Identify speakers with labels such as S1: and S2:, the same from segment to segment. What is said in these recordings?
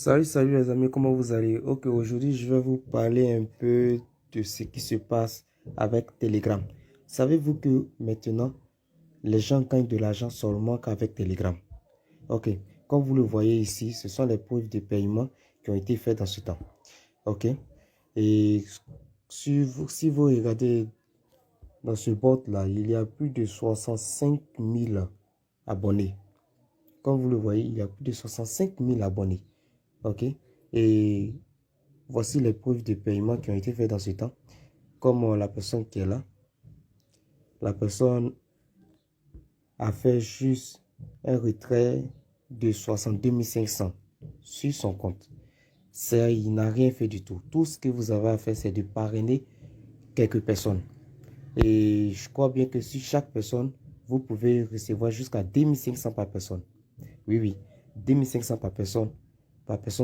S1: Salut les amis, comment vous allez? Ok, aujourd'hui je vais vous parler un peu de ce qui se passe avec Telegram. Savez-vous que maintenant les gens gagnent de l'argent seulement qu'avec Telegram? Ok, comme vous le voyez ici, ce sont les preuves de paiement qui ont été faites dans ce temps. Ok, et si vous regardez dans ce bot là, il y a plus de 65 000 abonnés. Comme vous le voyez, il y a plus de 65 000 abonnés. Ok, et voici les preuves de paiement qui ont été faites dans ce temps. Comme la personne qui est là, la personne a fait juste un retrait de 62 500 sur son compte. Il n'a rien fait du tout. Tout ce que vous avez à faire, c'est de parrainer quelques personnes. Et je crois bien que sur chaque personne, vous pouvez recevoir jusqu'à 2500 par personne. Oui, 2500 par personne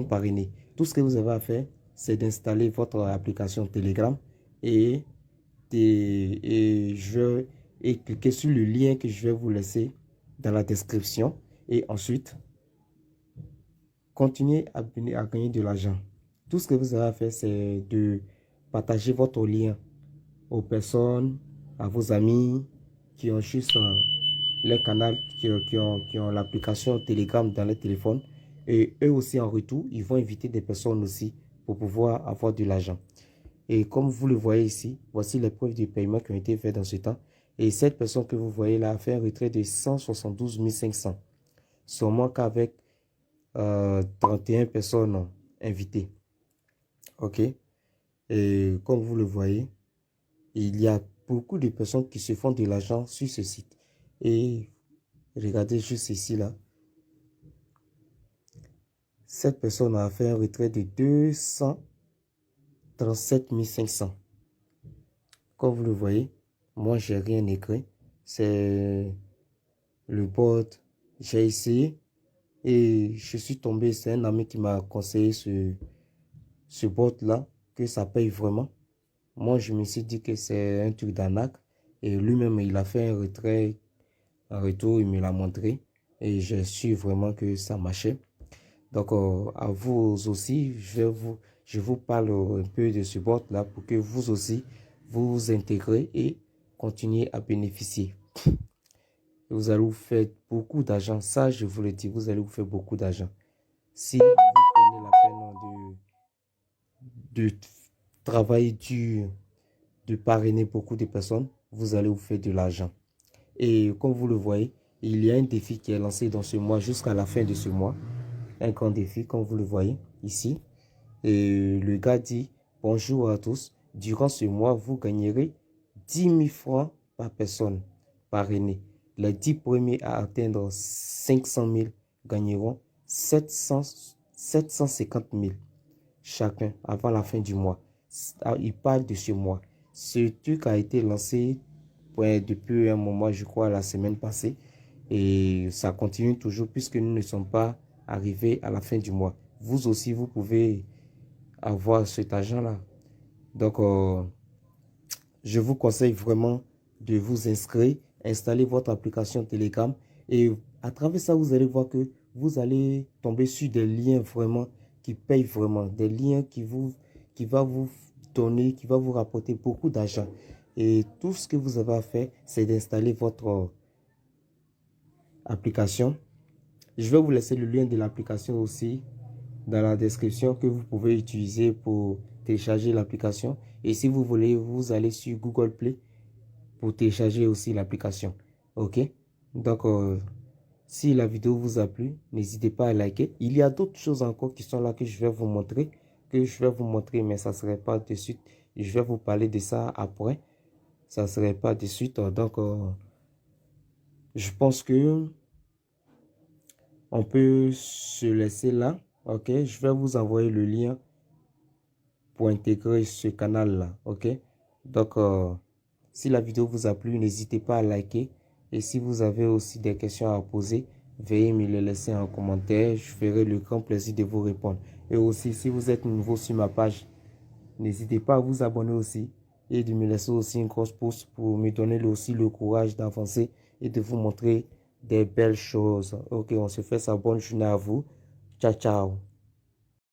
S1: parrainée. Tout ce que vous avez à faire, c'est d'installer votre application Telegram et cliquer sur le lien que je vais vous laisser dans la description. Et ensuite, continuez à gagner de l'argent. Tout ce que vous avez à faire, c'est de partager votre lien aux personnes, à vos amis qui ont juste les canaux, qui ont l'application Telegram dans les téléphones. Et eux aussi, en retour, ils vont inviter des personnes aussi pour pouvoir avoir de l'argent. Et comme vous le voyez ici, voici les preuves de paiement qui ont été faites dans ce temps. Et cette personne que vous voyez là a fait un retrait de 172 500. Seulement qu'avec 31 personnes invitées. Ok. Et comme vous le voyez, il y a beaucoup de personnes qui se font de l'argent sur ce site. Et regardez juste ici là. Cette personne a fait un retrait de 237 500. Comme vous le voyez, moi j'ai rien écrit. C'est le bot. J'ai essayé et je suis tombé. C'est un ami qui m'a conseillé ce bot là, que ça paye vraiment. Moi je me suis dit que c'est un truc d'arnaque. Et lui-même il a fait un retrait. En retour, il me l'a montré. Et j'ai su vraiment que ça marchait. Donc, à vous aussi, je vous parle un peu de ce bot là pour que vous aussi, vous intégrez et continuez à bénéficier. Vous allez vous faire beaucoup d'argent. Ça, je vous le dis, vous allez vous faire beaucoup d'argent. Si vous prenez la peine de travailler dur, de parrainer beaucoup de personnes, vous allez vous faire de l'argent. Et comme vous le voyez, il y a un défi qui est lancé dans ce mois jusqu'à la fin de ce mois. Un grand défi, comme vous le voyez ici. Et le gars dit, bonjour à tous. Durant ce mois, vous gagnerez 10 000 francs par personne parrainée. Les 10 premiers à atteindre 500 000 gagneront 750 000 chacun avant la fin du mois. Il parle de ce mois. Ce truc a été lancé depuis un moment, je crois, la semaine passée. Et ça continue toujours puisque nous ne sommes pas arrivés à la fin du mois. Vous aussi, vous pouvez avoir cet argent-là. Donc, je vous conseille vraiment de vous inscrire, installer votre application Telegram. Et à travers ça, vous allez voir que vous allez tomber sur des liens vraiment qui payent vraiment. Des liens qui va vous donner, qui va vous rapporter beaucoup d'argent. Et tout ce que vous avez à faire, c'est d'installer votre application. Je vais vous laisser le lien de l'application aussi dans la description que vous pouvez utiliser pour télécharger l'application. Et si vous voulez, vous allez sur Google Play pour télécharger aussi l'application. Ok? Donc, si la vidéo vous a plu, n'hésitez pas à liker. Il y a d'autres choses encore qui sont là que je vais vous montrer. Mais ça ne serait pas de suite. Je vais vous parler de ça après. Ça ne serait pas de suite. Donc, je pense que on peut se laisser là. Ok, je vais vous envoyer le lien pour intégrer ce canal là. Ok, donc si la vidéo vous a plu, n'hésitez pas à liker. Et si vous avez aussi des questions à poser, veuillez me les laisser en commentaire. Je ferai le grand plaisir de vous répondre. Et aussi, si vous êtes nouveau sur ma page, n'hésitez pas à vous abonner aussi et de me laisser aussi une grosse pouce pour me donner aussi le courage d'avancer et de vous montrer des belles choses. Ok, on se fait ça. Bonne journée à vous. Ciao, ciao.